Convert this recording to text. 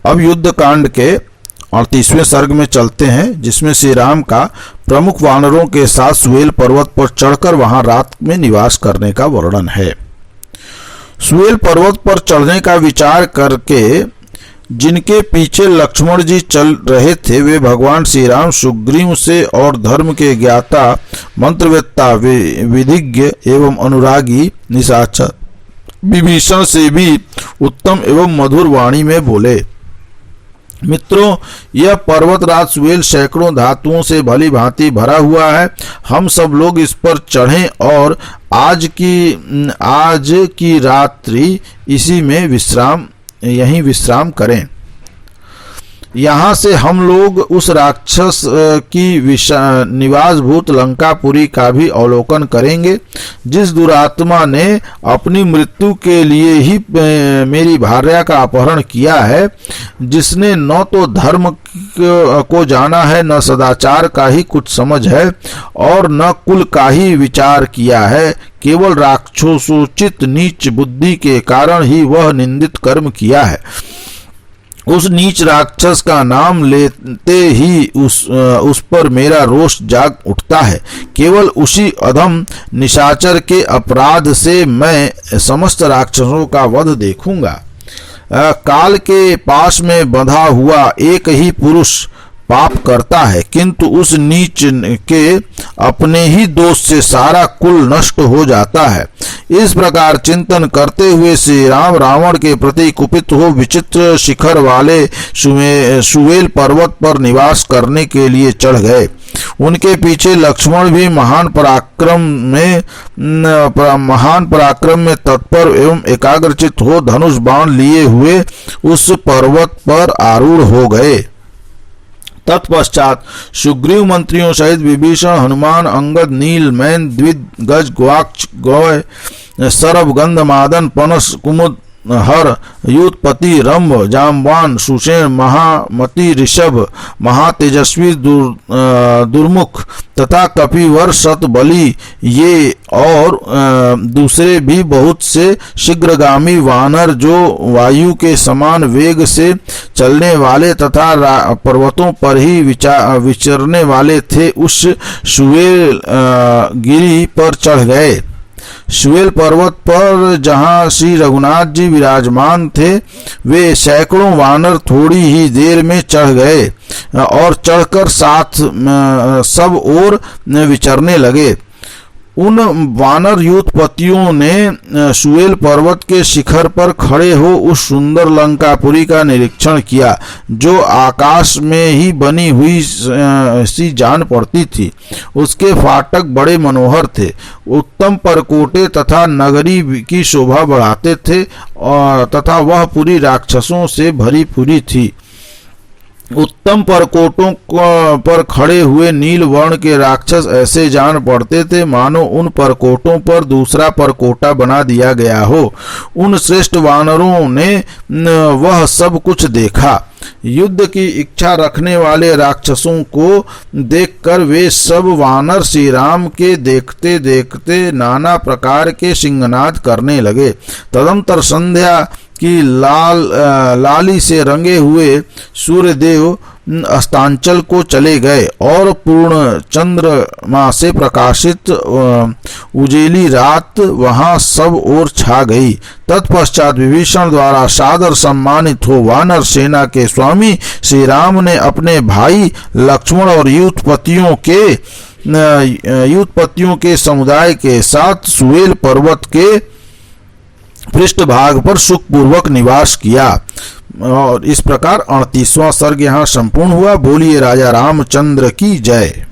अब युद्ध कांड के 38वें सर्ग में चलते हैं, जिसमें श्री राम का प्रमुख वानरों के साथ सुवेल पर्वत पर चढ़कर वहां रात में निवास करने का वर्णन है। सुवेल पर्वत पर चढ़ने का विचार करके जिनके पीछे लक्ष्मण जी चल रहे थे वे भगवान श्री राम सुग्रीव से और धर्म के ज्ञाता, मंत्रवेत्ता, विधिज्ञ एवं अनुरागी निशाचर विभीषण से भी उत्तम एवं मधुर वाणी में बोले। मित्रों, यह पर्वतराज सुवेल सैकड़ों धातुओं से भली भांति भरा हुआ है। हम सब लोग इस पर चढ़ें और आज की रात्रि इसी में यहीं विश्राम करें। यहाँ से हम लोग उस राक्षस की निवासभूत लंकापुरी का भी अवलोकन करेंगे, जिस दुरात्मा ने अपनी मृत्यु के लिए ही मेरी भार्या का अपहरण किया है, जिसने न तो धर्म को जाना है, न सदाचार का ही कुछ समझ है और न कुल का ही विचार किया है। केवल राक्षसोचित नीच बुद्धि के कारण ही वह निंदित कर्म किया है। उस नीच राक्षस का नाम लेते ही उस पर मेरा रोष जाग उठता है। केवल उसी अधम निशाचर के अपराध से मैं समस्त राक्षसों का वध देखूंगा। काल के पास में बंधा हुआ एक ही पुरुष पाप करता है, किंतु उस नीच के अपने ही दोष से सारा कुल नष्ट हो जाता है। इस प्रकार चिंतन करते हुए श्री राम रावण के प्रति कुपित हो विचित्र शिखर वाले सुवेल पर्वत पर निवास करने के लिए चढ़ गए। उनके पीछे लक्ष्मण भी महान पराक्रम में तत्पर एवं एकाग्रचित हो धनुष बाण लिए हुए उस पर्वत पर आरूढ़ हो गए। तत्पश्चात सुग्रीव मंत्रियों सहित विभीषण, हनुमान, अंगद, नील, मैन, द्विज, गज, ग्वाक्ष, गौय, सरभ, गंधमादन, पनस, कुमुद, हर, युद्धपति, रंभ, जाम्बान, सुषेण, महामति, ऋषभ, महातेजस्वी, दुर्मुख तथा कपिवर, शतबली, ये और दूसरे भी बहुत से शीघ्रगामी वानर जो वायु के समान वेग से चलने वाले तथा पर्वतों पर ही विचरने वाले थे, उस सुवेल गिरी पर चढ़ गए। सुवेल पर्वत पर जहाँ श्री रघुनाथ जी विराजमान थे, वे सैकड़ों वानर थोड़ी ही देर में चढ़ गए और चढ़कर साथ सब ओर विचरने लगे। उन वानर युद्धपतियों ने सुवेल पर्वत के शिखर पर खड़े हो उस सुंदर लंकापुरी का निरीक्षण किया, जो आकाश में ही बनी हुई सी जान पड़ती थी। उसके फाटक बड़े मनोहर थे, उत्तम परकोटे तथा नगरी की शोभा बढ़ाते थे तथा वह पुरी राक्षसों से भरी पूरी थी। उत्तम परकोटों पर खड़े हुए नील वर्ण के राक्षस ऐसे जान पड़ते थे मानो उन परकोटों पर दूसरा परकोटा बना दिया गया हो। उन श्रेष्ठ वानरों ने वह सब कुछ देखा। युद्ध की इच्छा रखने वाले राक्षसों को देखकर वे सब वानर श्री राम के देखते देखते नाना प्रकार के सिंहनाद करने लगे। तदंतर संध्या की लाली से रंगे हुए सूर्यदेव अस्तांचल को चले गए और पूर्ण चंद्रमा से प्रकाशित उजेली रात वहां सब ओर छा गई। तत्पश्चात विभीषण द्वारा सादर सम्मानित हो वानर सेना के स्वामी श्री राम ने अपने भाई लक्ष्मण और युद्धपतियों के समुदाय के साथ सुवेल पर्वत के पृष्ठभाग पर सुखपूर्वक निवास किया। और इस प्रकार 38वां सर्ग यहाँ संपूर्ण हुआ। बोलिए राजा रामचंद्र की जय।